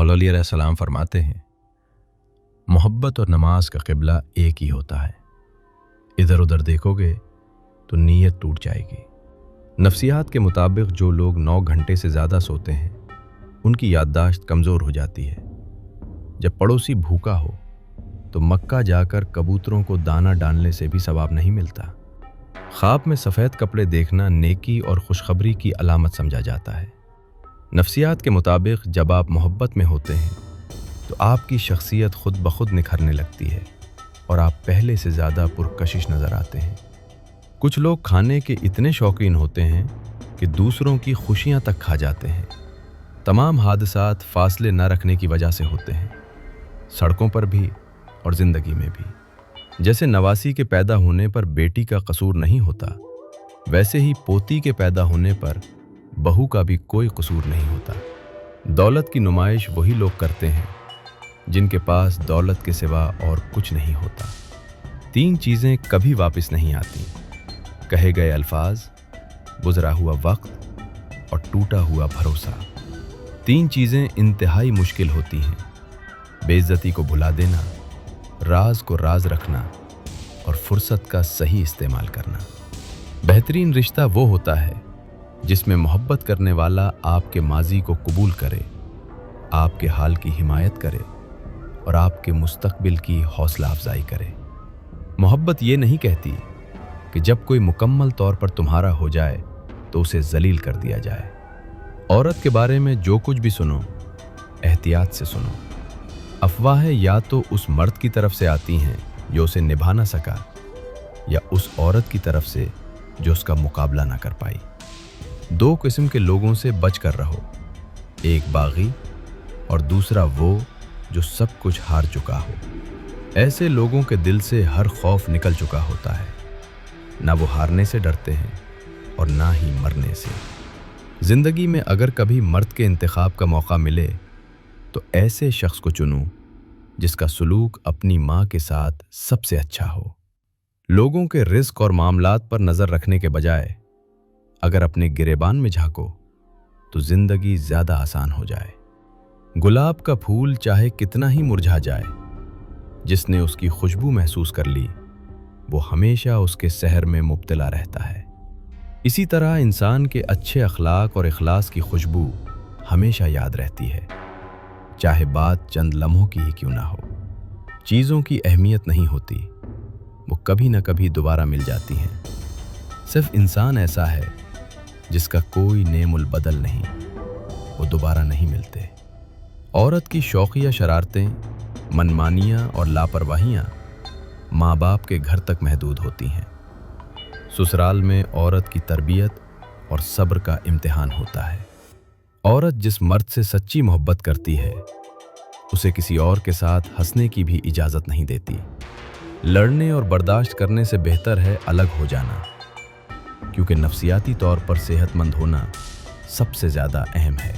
मौला अली अलैहिस्सलाम फरमाते हैं, मोहब्बत और नमाज का क़िबला एक ही होता है। इधर उधर देखोगे तो नीयत टूट जाएगी। नफ्सियात के मुताबिक जो लोग 9 घंटे से ज़्यादा सोते हैं उनकी याददाश्त कमज़ोर हो जाती है। जब पड़ोसी भूखा हो तो मक्का जाकर कबूतरों को दाना डालने से भी सवाब नहीं मिलता। ख्वाब में सफ़ेद कपड़े देखना नेकी और खुशखबरी की अलामत समझा जाता है। नफ्सियात के मुताबिक जब आप मोहब्बत में होते हैं तो आपकी शख्सियत खुद ब खुद निखरने लगती है और आप पहले से ज़्यादा पुरकशिश नज़र आते हैं। कुछ लोग खाने के इतने शौकीन होते हैं कि दूसरों की खुशियां तक खा जाते हैं। तमाम हादसात फासले न रखने की वजह से होते हैं, सड़कों पर भी और ज़िंदगी में भी। जैसे नवासी के पैदा होने पर बेटी का कसूर नहीं होता, वैसे ही पोती के पैदा होने पर बहू का भी कोई कसूर नहीं होता। दौलत की नुमाइश वही लोग करते हैं जिनके पास दौलत के सिवा और कुछ नहीं होता। 3 चीज़ें कभी वापस नहीं आती: कहे गए अल्फाज, गुजरा हुआ वक्त और टूटा हुआ भरोसा। 3 चीज़ें इंतहाई मुश्किल होती हैं: बेइज्जती को भुला देना, राज को राज रखना और फुर्सत का सही इस्तेमाल करना। बेहतरीन रिश्ता वो होता है जिसमें मोहब्बत करने वाला आपके माजी को कबूल करे, आपके हाल की हिमायत करे और आपके मुस्तकबिल की हौसला अफजाई करे। मोहब्बत ये नहीं कहती कि जब कोई मुकम्मल तौर पर तुम्हारा हो जाए तो उसे जलील कर दिया जाए। औरत के बारे में जो कुछ भी सुनो, एहतियात से सुनो। अफवाहें या तो उस मर्द की तरफ से आती हैं जो उसे निभा ना सका, या उस औरत की तरफ से जो उसका मुकाबला ना कर पाई। 2 किस्म के लोगों से बच कर रहो, एक बागी और दूसरा वो जो सब कुछ हार चुका हो। ऐसे लोगों के दिल से हर खौफ निकल चुका होता है। ना वो हारने से डरते हैं और ना ही मरने से। ज़िंदगी में अगर कभी मर्द के इंतखाब का मौका मिले तो ऐसे शख्स को चुनूं जिसका सलूक अपनी माँ के साथ सबसे अच्छा हो। लोगों के रिस्क और मामलात पर नज़र रखने के बजाय अगर अपने गिरेबान में झांको तो ज़िंदगी ज़्यादा आसान हो जाए। गुलाब का फूल चाहे कितना ही मुरझा जाए, जिसने उसकी खुशबू महसूस कर ली वो हमेशा उसके सहर में मुब्तला रहता है। इसी तरह इंसान के अच्छे अखलाक और इखलास की खुशबू हमेशा याद रहती है, चाहे बात चंद लम्हों की ही क्यों ना हो। चीज़ों की अहमियत नहीं होती, वो कभी न कभी दोबारा मिल जाती हैं। सिर्फ इंसान ऐसा है जिसका कोई नेमुल बदल नहीं, वो दोबारा नहीं मिलते। औरत की शौकिया शरारतें, मनमानियाँ और लापरवाहियाँ माँ बाप के घर तक महदूद होती हैं। ससुराल में औरत की तरबियत और सब्र का इम्तिहान होता है। औरत जिस मर्द से सच्ची मोहब्बत करती है उसे किसी और के साथ हंसने की भी इजाज़त नहीं देती। लड़ने और बर्दाश्त करने से बेहतर है अलग हो जाना, क्योंकि नफ्सियाती तौर पर सेहतमंद होना सबसे ज़्यादा अहम है।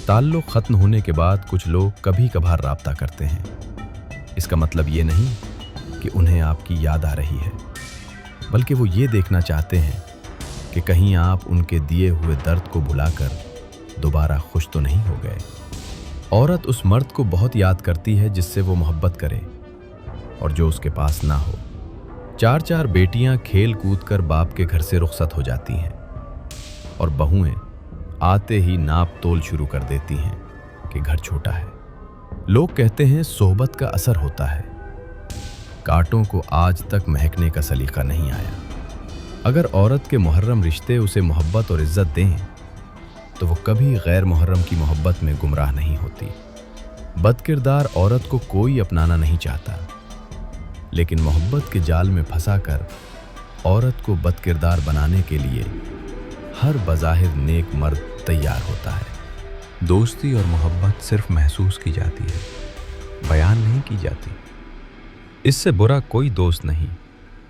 ताल्लुक़ ख़त्म होने के बाद कुछ लोग कभी कभार राब्ता करते हैं। इसका मतलब ये नहीं कि उन्हें आपकी याद आ रही है, बल्कि वो ये देखना चाहते हैं कि कहीं आप उनके दिए हुए दर्द को भुलाकर दोबारा खुश तो नहीं हो गए। औरत उस मर्द को बहुत याद करती है जिससे वो मोहब्बत करे और जो उसके पास ना हो। 4 बेटियां खेल कूद कर बाप के घर से रुखसत हो जाती हैं और बहुएं आते ही नाप तोल शुरू कर देती हैं कि घर छोटा है। लोग कहते हैं सोहबत का असर होता है। कांटों को आज तक महकने का सलीका नहीं आया। अगर औरत के मुहर्रम रिश्ते उसे मोहब्बत और इज्जत दें तो वो कभी गैर मुहर्रम की मोहब्बत में गुमराह नहीं होती। बदकिरदार औरत को कोई अपनाना नहीं चाहता, लेकिन मोहब्बत के जाल में फंसाकर औरत को बदकिरदार बनाने के लिए हर बज़ाहिर नेक मर्द तैयार होता है। दोस्ती और मोहब्बत सिर्फ महसूस की जाती है, बयान नहीं की जाती। इससे बुरा कोई दोस्त नहीं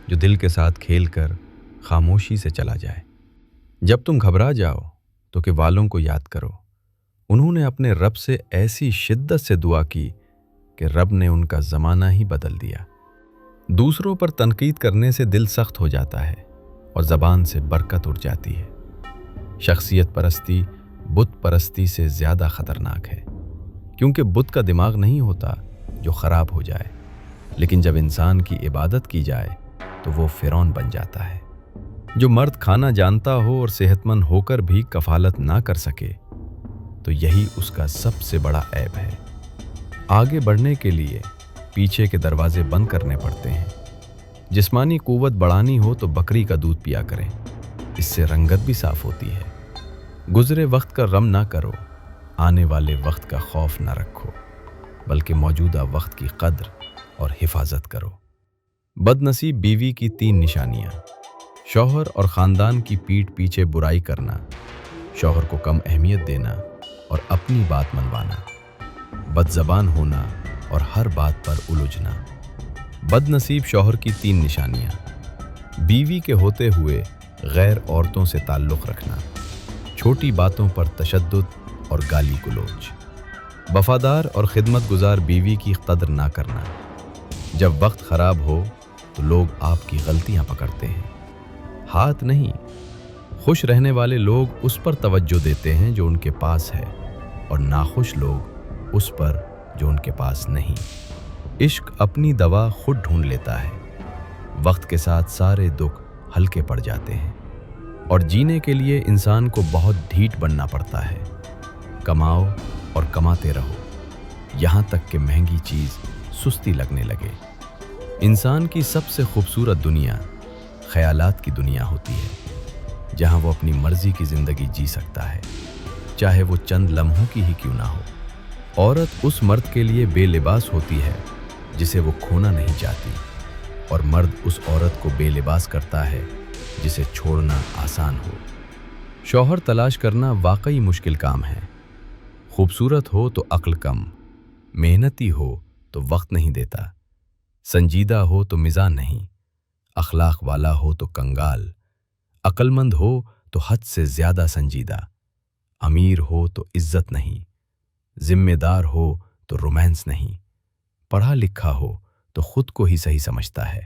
जो दिल के साथ खेलकर खामोशी से चला जाए। जब तुम घबरा जाओ तो के वालों को याद करो। उन्होंने अपने रब से ऐसी शिद्दत से दुआ की कि रब ने उनका ज़माना ही बदल दिया। दूसरों पर तनकीद करने से दिल सख्त हो जाता है और ज़बान से बरकत उड़ जाती है। शख्सियत परस्ती बुत परस्ती से ज़्यादा ख़तरनाक है, کیونکہ بت کا دماغ نہیں ہوتا جو خراب ہو جائے، لیکن جب انسان کی عبادت کی جائے تو وہ فرعون بن جاتا ہے۔ جو مرد کھانا جانتا ہو اور صحت مند ہو کر بھی کفالت نہ کر سکے تو یہی اس کا سب سے بڑا عیب ہے۔ آگے بڑھنے کے لیے پیچھے کے دروازے بند کرنے پڑتے ہیں۔ جسمانی قوت بڑھانی ہو تو بکری کا دودھ پیا کریں، اس سے رنگت بھی صاف ہوتی ہے۔ گزرے وقت کا غم نہ کرو، آنے والے وقت کا خوف نہ رکھو، بلکہ موجودہ وقت کی قدر اور حفاظت کرو۔ بد نصیب بیوی کی 3 نشانیاں۔ شوہر اور خاندان کی پیٹھ پیچھے برائی کرنا، شوہر کو کم اہمیت دینا اور اپنی بات منوانا، بد زبان ہونا اور ہر بات پر الجھنا۔ بد نصیب شوہر کی 3 نشانیاں۔ بیوی کے ہوتے ہوئے غیر عورتوں سے تعلق رکھنا، چھوٹی باتوں پر تشدد اور گالی گلوچ، وفادار اور خدمت گزار بیوی کی قدر نہ کرنا۔ جب وقت خراب ہو تو لوگ آپ کی غلطیاں پکڑتے ہیں، ہاتھ نہیں۔ خوش رہنے والے لوگ اس پر توجہ دیتے ہیں جو ان کے پاس ہے، اور ناخوش لوگ اس پر جو ان کے پاس نہیں۔ عشق اپنی دوا خود ڈھونڈ لیتا ہے، وقت کے ساتھ سارے دکھ ہلکے پڑ جاتے ہیں، اور جینے کے لیے انسان کو بہت ڈھیٹ بننا پڑتا ہے۔ کماؤ اور کماتے رہو یہاں تک کہ مہنگی چیز سستی لگنے لگے۔ انسان کی سب سے خوبصورت دنیا خیالات کی دنیا ہوتی ہے، جہاں وہ اپنی مرضی کی زندگی جی سکتا ہے، چاہے وہ چند لمحوں کی ہی کیوں نہ ہو۔ عورت اس مرد کے لیے بے لباس ہوتی ہے جسے وہ کھونا نہیں چاہتی، اور مرد اس عورت کو بے لباس کرتا ہے جسے چھوڑنا آسان ہو۔ شوہر تلاش کرنا واقعی مشکل کام ہے۔ خوبصورت ہو تو عقل کم، محنتی ہو تو وقت نہیں دیتا، سنجیدہ ہو تو مزاح نہیں، اخلاق والا ہو تو کنگال، عقل مند ہو تو حد سے زیادہ سنجیدہ، امیر ہو تو عزت نہیں، ذمہ دار ہو تو رومانس نہیں، پڑھا لکھا ہو تو خود کو ہی صحیح سمجھتا ہے،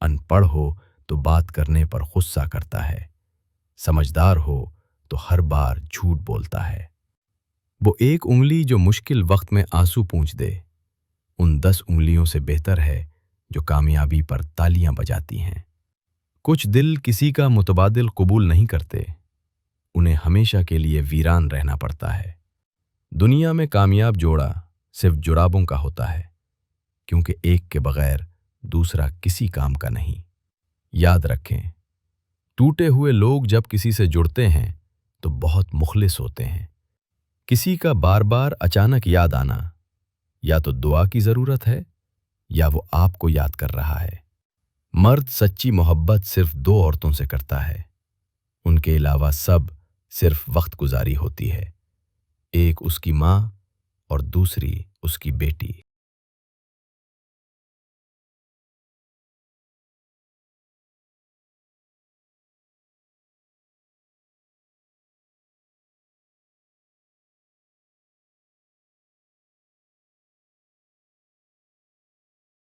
ان پڑھ ہو تو بات کرنے پر غصہ کرتا ہے، سمجھدار ہو تو ہر بار جھوٹ بولتا ہے۔ وہ ایک انگلی جو مشکل وقت میں آنسو پونچھ دے ان 10 انگلیوں سے بہتر ہے جو کامیابی پر تالیاں بجاتی ہیں۔ کچھ دل کسی کا متبادل قبول نہیں کرتے، انہیں ہمیشہ کے لیے ویران رہنا پڑتا ہے۔ دنیا میں کامیاب جوڑا صرف جرابوں کا ہوتا ہے، کیونکہ ایک کے بغیر دوسرا کسی کام کا نہیں۔ یاد رکھیں، ٹوٹے ہوئے لوگ جب کسی سے جڑتے ہیں تو بہت مخلص ہوتے ہیں۔ کسی کا بار بار اچانک یاد آنا یا تو دعا کی ضرورت ہے یا وہ آپ کو یاد کر رہا ہے۔ مرد سچی محبت صرف 2 عورتوں سے کرتا ہے، ان کے علاوہ سب صرف وقت گزاری ہوتی ہے، ایک اس کی ماں اور دوسری اس کی بیٹی۔